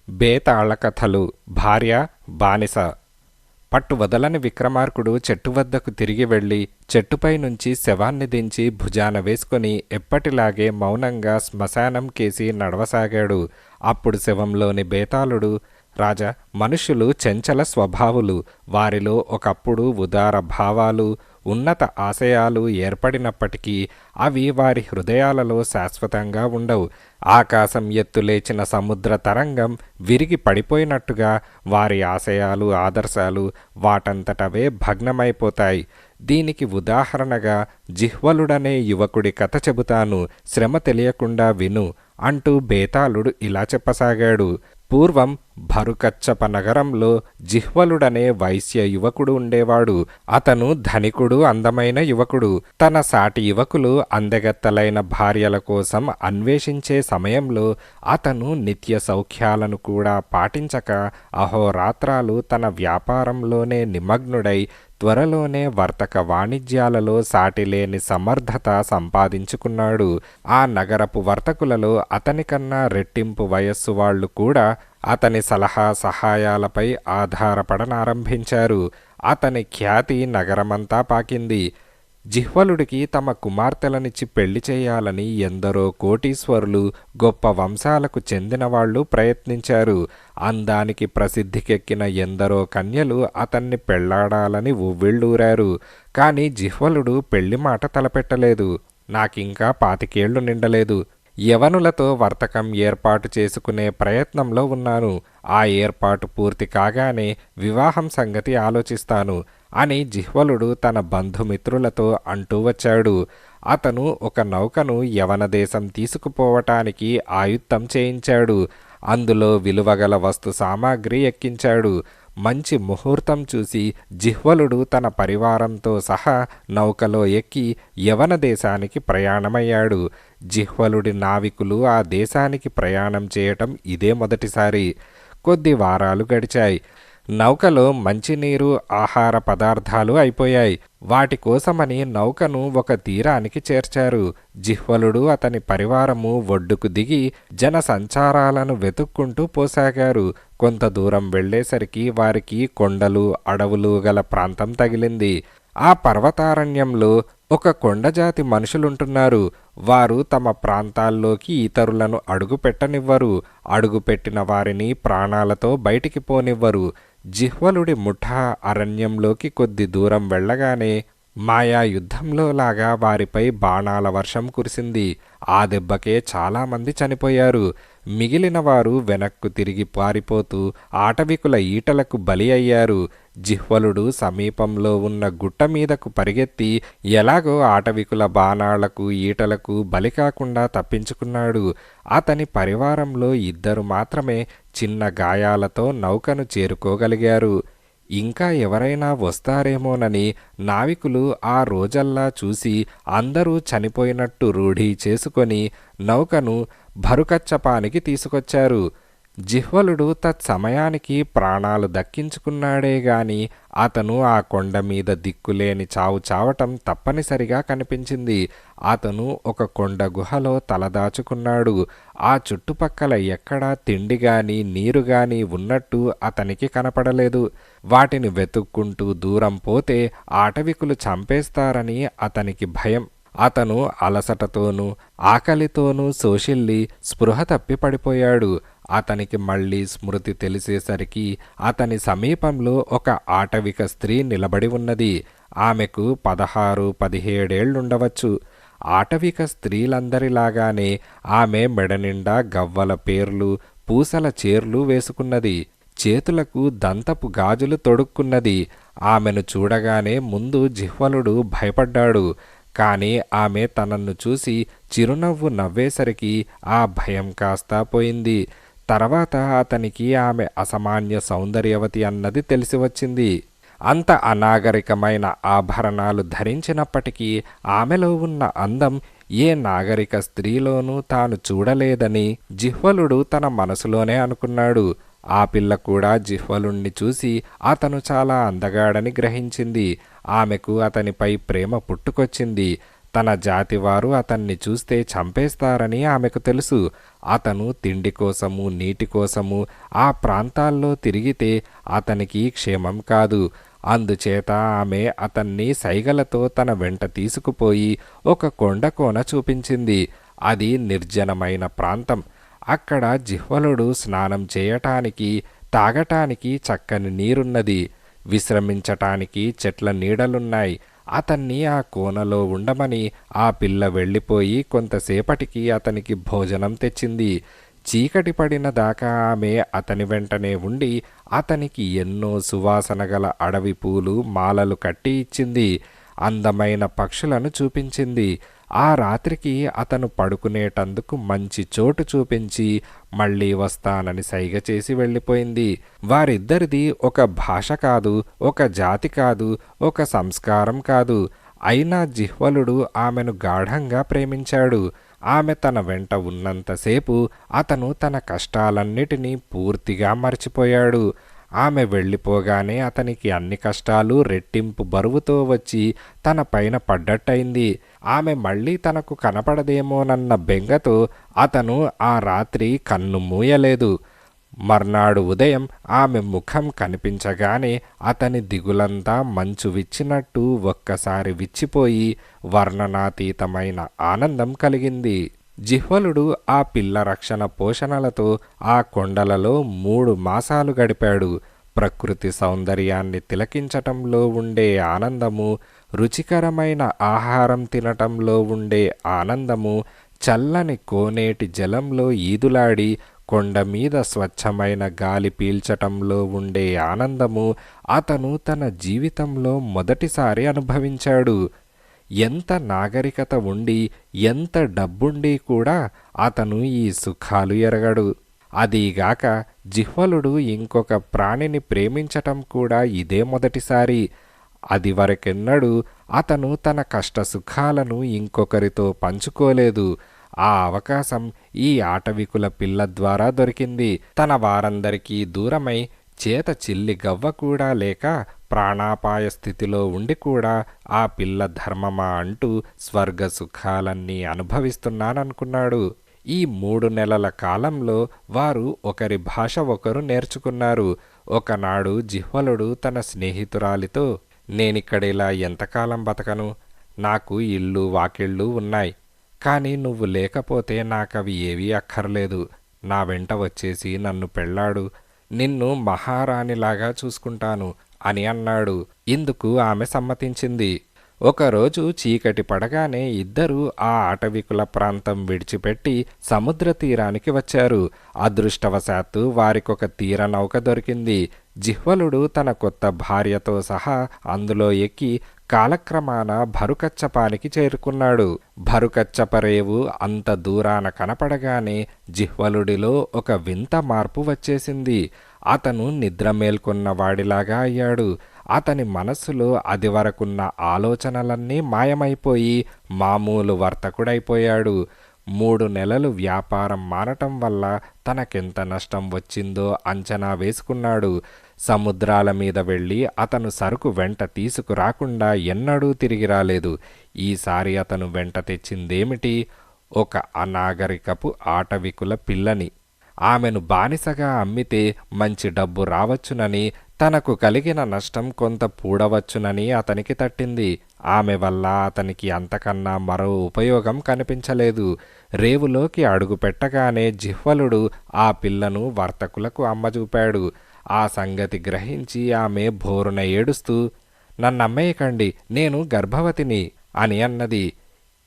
బేతాళ కథలు. భార్య బానిస. పట్టు వదలని విక్రమార్కుడు చెట్టు వద్దకు తిరిగి వెళ్ళి చెట్టుపై నుంచి శవాన్ని దించి భుజాన వేసుకుని ఎప్పటిలాగే మౌనంగా శ్మశానం కేసి నడవసాగాడు. అప్పుడు శవంలోని బేతాళుడు, రాజా, మనుష్యులు చంచల స్వభావులు. వారిలో ఒకప్పుడు ఉదార భావాలు, ఉన్నత ఆశయాలు ఏర్పడినప్పటికీ అవి వారి హృదయాలలో శాశ్వతంగా ఉండవు. ఆకాశం ఎత్తులేచిన సముద్ర తరంగం విరిగి పడిపోయినట్టుగా వారి ఆశయాలు, ఆదర్శాలు వాటంతటవే భగ్నమైపోతాయి. దీనికి ఉదాహరణగా జిహ్వలుడనే యువకుడి కథ చెబుతాను, శ్రమ తెలియకుండా విను అంటూ బేతాళుడు ఇలా చెప్పసాగాడు. పూర్వం భరుకచ్చప నగరంలో జిహ్వలుడనే వైశ్య యువకుడు ఉండేవాడు. అతను ధనికుడు, అందమైన యువకుడు. తన సాటి యువకులు అందెగత్తలైన భార్యల కోసం అన్వేషించే సమయంలో అతను నిత్య సౌఖ్యాలను కూడా పాటించక అహోరాత్రాలు తన వ్యాపారంలోనే నిమగ్నుడై త్వరలోనే వర్తక వాణిజ్యాలలో సాటిలేని సమర్థత సంపాదించుకున్నాడు. ఆ నగరపు వర్తకులలో అతనికన్నా రెట్టింపు వయస్సు వాళ్ళు కూడా అతని సలహా సహాయాలపై ఆధారపడనారంభించారు. అతని ఖ్యాతి నగరమంతా పాకింది. జిహ్వలుడికి తమ కుమార్తెలనిచ్చి పెళ్లి చేయాలని ఎందరో కోటీశ్వరులు, గొప్ప వంశాలకు చెందినవాళ్లు ప్రయత్నించారు. అందానికి ప్రసిద్ధికెక్కిన ఎందరో కన్యలు అతన్ని పెళ్లాడాలని ఉవ్విళ్ళూరారు. కాని జిహ్వలుడు పెళ్లి మాట తలపెట్టలేదు. నాకింకా 25 ఏళ్లు నిండలేదు. యవనులతో వర్తకం ఏర్పాటు చేసుకునే ప్రయత్నంలో ఉన్నాను. ఆ ఏర్పాటు పూర్తి కాగానే వివాహం సంగతి ఆలోచిస్తాను అని జిహ్వలుడు తన బంధుమిత్రులతో అంటూ వచ్చాడు. అతను ఒక నౌకను యవన దేశం తీసుకుపోవటానికి ఆయుత్తం చేయించాడు. అందులో విలువగల వస్తు సామాగ్రి ఎక్కించాడు. మంచి ముహూర్తం చూసి జిహ్వలుడు తన పరివారంతో సహా నౌకలో ఎక్కి యవన దేశానికి ప్రయాణమయ్యాడు. జిహ్వలుడి నావికులు ఆ దేశానికి ప్రయాణం చేయటం ఇదే మొదటిసారి. కొద్ది వారాలు గడిచాయి. నౌకలో మంచినీరు, ఆహార పదార్థాలు అయిపోయాయి. వాటి కోసమని నౌకను ఒక తీరానికి చేర్చారు. జిహ్వలుడు అతని పరివారము ఒడ్డుకు దిగి జన సంచారాలను వెతుక్కుంటూ పోసాగారు. కొంత దూరం వెళ్లేసరికి వారికి కొండలు, అడవులు గల ప్రాంతం తగిలింది. ఆ పర్వతారణ్యంలో ఒక కొండజాతి మనుషులుంటున్నారు. వారు తమ ప్రాంతాల్లోకి ఇతరులను అడుగు పెట్టనివ్వరు. అడుగుపెట్టిన వారిని ప్రాణాలతో బయటికి పోనివ్వరు. జిహ్వలుడి ముఠా అరణ్యంలోకి కొద్ది దూరం వెళ్ళగానే మాయా యుద్ధంలో లాగా వారిపై బాణాల వర్షం కురిసింది. ఆ దెబ్బకే చాలామంది చనిపోయారు. మిగిలిన వారు వెనక్కు తిరిగి పారిపోతూ ఆటవికుల ఈటలకు బలి అయ్యారు. జిహ్వలుడు సమీపంలో ఉన్న గుట్ట మీదకు పరిగెత్తి ఎలాగో ఆటవికుల బాణాలకు, ఈటలకు బలి కాకుండా తప్పించుకున్నాడు. అతని పరివారంలో 2 మాత్రమే చిన్న గాయాలతో నౌకను చేరుకోగలిగారు. ఇంకా ఎవరైనా వస్తారేమోనని నావికులు ఆ రోజల్లా చూసి అందరూ చనిపోయినట్టు రూఢీ చేసుకొని నౌకను భరుకచ్చపానికి తీసుకొచ్చారు. జిహ్వలుడు తత్సమయానికి ప్రాణాలు దక్కించుకున్నాడే గాని అతను ఆ కొండ మీద దిక్కులేని చావు చావటం తప్పనిసరిగా కనిపించింది. అతను ఒక కొండ గుహలో తలదాచుకున్నాడు. ఆ చుట్టుపక్కల ఎక్కడా తిండిగాని, నీరుగాని ఉన్నట్టు అతనికి కనపడలేదు. వాటిని వెతుక్కుంటూ దూరం పోతే ఆటవికులు చంపేస్తారని అతనికి భయం. అతను అలసటతోనూ ఆకలితోనూ సోషిల్లి స్పృహ తప్పి పడిపోయాడు. అతనికి మళ్ళీ స్మృతి తెలిసేసరికి అతని సమీపంలో ఒక ఆటవిక స్త్రీ నిలబడి ఉన్నది. ఆమెకు 16-17 ఏళ్లుండవచ్చు. ఆటవిక స్త్రీలందరిలాగానే ఆమె మెడనిండా గవ్వల పేర్లు, పూసల చేర్లు వేసుకున్నది. చేతులకు దంతపు గాజులు తొడుక్కున్నది. ఆమెను చూడగానే ముందు జిహ్వలుడు భయపడ్డాడు. కాని ఆమె తనను చూసి చిరునవ్వు నవ్వేసరికి ఆ భయం కాస్తా పోయింది. తర్వాత అతనికి ఆమె అసామాన్య సౌందర్యవతి అన్నది తెలిసి వచ్చింది. అంత అనాగరికమైన ఆభరణాలు ధరించినప్పటికీ ఆమెలో ఉన్న అందం ఏ నాగరిక స్త్రీలోనూ తాను చూడలేదని జిహ్వలుడు తన మనసులోనే అనుకున్నాడు. ఆ పిల్ల కూడా జిహ్వలుణ్ణి చూసి అతను చాలా అందగాడని గ్రహించింది. ఆమెకు అతనిపై ప్రేమ పుట్టుకొచ్చింది. తన జాతివారు అతన్ని చూస్తే చంపేస్తారని ఆమెకు తెలుసు. అతను తిండి కోసము నీటి కోసము ఆ ప్రాంతాల్లో తిరిగితే అతనికి క్షేమం కాదు. అందుచేత ఆమె అతన్ని సైగలతో తన వెంట తీసుకుపోయి ఒక కొండ కోన చూపించింది. అది నిర్జనమైన ప్రాంతం. అక్కడ జిహ్వలుడు స్నానం చేయటానికి తాగటానికి చక్కని నీరున్నది. విశ్రమించటానికి చెట్ల నీడలున్నాయి. అతన్ని ఆ కోనలో ఉండమని ఆ పిల్ల వెళ్ళిపోయి కొంతసేపటికి అతనికి భోజనం తెచ్చింది. చీకటి పడిన దాకా ఆమె అతని వెంటనే ఉండి అతనికి ఎన్నో సువాసన గల అడవి పూలు మాలలు కట్టి ఇచ్చింది. అందమైన పక్షులను చూపించింది. ఆ రాత్రికి అతను పడుకునేటందుకు మంచి చోటు చూపించి మళ్ళీ వస్తానని సైగ చేసి వెళ్ళిపోయింది. వారిద్దరిది ఒక భాష కాదు, ఒక జాతి కాదు, ఒక సంస్కారం కాదు. అయినా జిహ్వలుడు ఆమెను గాఢంగా ప్రేమించాడు. ఆమె తన వెంట ఉన్నంతసేపు అతను తన కష్టాలన్నిటినీ పూర్తిగా మర్చిపోయాడు. ఆమె వెళ్ళిపోగానే అతనికి అన్ని కష్టాలు రెట్టింపు బరువుతో వచ్చి తన పైన పడ్డట్టయింది. ఆమె మళ్ళీ తనకు కనపడదేమోనన్న బెంగతో అతను ఆ రాత్రి కన్ను మూయలేదు. మర్నాడు ఉదయం ఆమె ముఖం కనిపించగానే అతని దిగులంతా మంచు విచ్చినట్టు ఒక్కసారి విచ్చిపోయి వర్ణనాతీతమైన ఆనందం కలిగింది. జిహ్వలుడు ఆ పిల్ల రక్షణ పోషణలతో ఆ కొండలలో 3 మాసాలు గడిపాడు. ప్రకృతి సౌందర్యాన్ని తిలకించటంలో ఉండే ఆనందము, రుచికరమైన ఆహారం తినటంలో ఉండే ఆనందము, చల్లని కోనేటి జలంలో ఈదులాడి కొండమీద స్వచ్ఛమైన గాలి పీల్చటంలో ఉండే ఆనందము అతను తన జీవితంలో మొదటిసారి అనుభవించాడు. ఎంత నాగరికత ఉండి ఎంత డబ్బుండి కూడా అతను ఈ సుఖాలు ఎరగడు. అదీగాక జిహ్వలుడు ఇంకొక ప్రాణిని ప్రేమించటం కూడా ఇదే మొదటిసారి. అది వరకెన్నడూ అతను తన కష్టసుఖాలను ఇంకొకరితో పంచుకోలేదు. ఆ అవకాశం ఈ ఆటవికుల పిల్ల ద్వారా దొరికింది. తన వారందరికీ దూరమై చేత చిల్లి గవ్వ కూడా లేక ప్రాణాపాయ స్థితిలో ఉండి కూడా ఆ పిల్ల ధర్మమా అంటూ స్వర్గ సుఖాలన్నీ అనుభవిస్తున్నాననుకున్నాడు. ఈ 3 నెలల కాలంలో వారు ఒకరి భాష ఒకరు నేర్చుకున్నారు. ఒకనాడు జిహ్వలుడు తన స్నేహితురాలితో, నేనిక్కడిలా ఎంతకాలం బతకను? నాకు ఇల్లు వాకిళ్ళు ఉన్నాయి. కానీ నువ్వు లేకపోతే నాకవి ఏవీ అక్కర్లేదు. నా వెంట వచ్చేసి నన్ను పెళ్ళాడు. నిన్ను మహారాణిలాగా చూసుకుంటాను అని అన్నాడు. ఇందుకు ఆమె సమ్మతించింది. ఒకరోజు చీకటి పడగానే ఇద్దరూ ఆ అటవికుల ప్రాంతం విడిచిపెట్టి సముద్ర తీరానికి వచ్చారు. అదృష్టవశాత్తు వారికొక తీర నౌక దొరికింది. జిహ్వలుడు తన కొత్త భార్యతో సహా అందులో ఎక్కి కాలక్రమాన భరుకచ్చపానికి చేరుకున్నాడు. భరుకచ్చపరేవు అంత దూరాన కనపడగానే జిహ్వలుడిలో ఒక వింత మార్పు వచ్చేసింది. అతను నిద్ర మేల్కొన్న వాడిలాగా అయ్యాడు. అతని మనస్సులో అదివరకున్న ఆలోచనలన్నీ మాయమైపోయి మామూలు వర్తకుడైపోయాడు. 3 నెలలు వ్యాపారం మానటం వల్ల తనకెంత నష్టం వచ్చిందో అంచనా వేసుకున్నాడు. సముద్రాల మీద వెళ్ళి అతను సరుకు వెంట తీసుకురాకుండా ఎన్నడూ తిరిగి రాలేదు. ఈసారి అతను వెంట తెచ్చిందేమిటి? ఒక అనాగరికపు ఆటవికుల పిల్లని. ఆమెను బానిసగా అమ్మితే మంచి డబ్బు రావచ్చునని, తనకు కలిగిన నష్టం కొంత పూడవచ్చునని అతనికి తట్టింది. ఆమె వల్ల అతనికి అంతకన్నా మరో ఉపయోగం కనిపించలేదు. రేవులోకి అడుగు పెట్టగానే జిహ్వలుడు ఆ పిల్లను వర్తకులకు అమ్మజూపాడు. ఆ సంగతి గ్రహించి ఆమె భోరున ఏడుస్తూ, నన్నమ్మేయకండి, నేను గర్భవతిని అని అన్నది.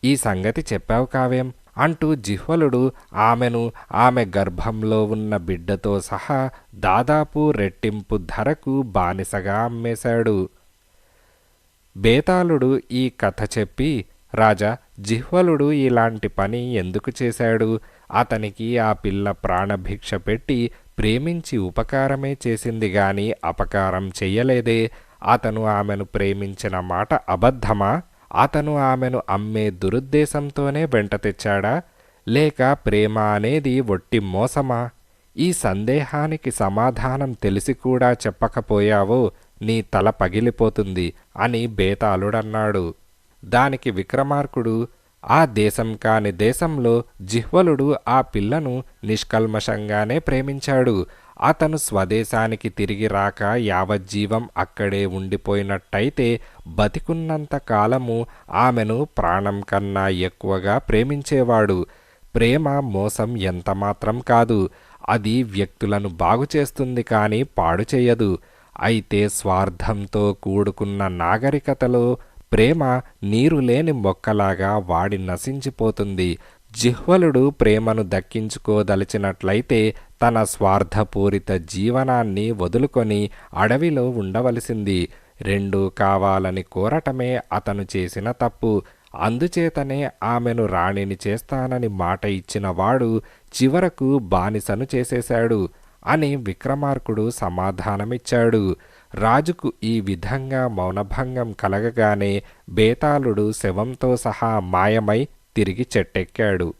ఈ సంగతి చెప్పావు కావేం అంటూ జిహ్వలుడు ఆమెను ఆమె గర్భంలో ఉన్న బిడ్డతో సహా దాదాపు రెట్టింపు ధరకు బానిసగా అమ్మేశాడు. బేతాళుడు ఈ కథ చెప్పి, రాజా, జిహ్వలుడు ఇలాంటి పని ఎందుకు చేశాడు? అతనికి ఆ పిల్ల ప్రాణభిక్ష పెట్టి ప్రేమించి ఉపకారమే చేసింది గాని అపకారం చెయ్యలేదే. అతను ఆమెను ప్రేమించిన మాట అబద్ధమా? అతను ఆమెను అమ్మే దురుద్దేశంతోనే వెంట తెచ్చాడా? లేక ప్రేమ అనేది ఒట్టి మోసమా? ఈ సందేహానికి సమాధానం తెలిసి కూడా చెప్పకపోయావో నీ తల పగిలిపోతుంది అని బేతాళుడన్నాడు. దానికి విక్రమార్కుడు, ఆ దేశం కాని దేశంలో జిహ్వలుడు ఆ పిల్లను నిష్కల్మషంగానే ప్రేమించాడు. అతను స్వదేశానికి తిరిగి రాక యావజ్జీవం అక్కడే ఉండిపోయినట్టయితే బతికున్నంత కాలము ఆమెను ప్రాణం కన్నా ఎక్కువగా ప్రేమించేవాడు. ప్రేమ మోసం ఎంతమాత్రం కాదు. అది వ్యక్తులను బాగు చేస్తుంది కానీ పాడు చేయదు. అయితే స్వార్థంతో కూడుకున్న నాగరికతలో ప్రేమ నీరు లేని మొక్కలాగా వాడి నశించిపోతుంది. జిహ్వలుడు ప్రేమను దక్కించుకోదలిచినట్లయితే తన స్వార్థపూరిత జీవనాన్ని వదులుకొని అడవిలో ఉండవలసింది. రెండూ కావాలని కోరటమే అతను చేసిన తప్పు. అందుచేతనే ఆమెను రాణిని చేస్తానని మాట ఇచ్చినవాడు చివరకు బానిసను చేసేశాడు అని విక్రమార్కుడు సమాధానమిచ్చాడు. రాజుకు ఈ విధంగా మౌనభంగం కలగగానే బేతాళుడు శవంతో సహా మాయమై తిరిగి చెట్టెక్కాడు.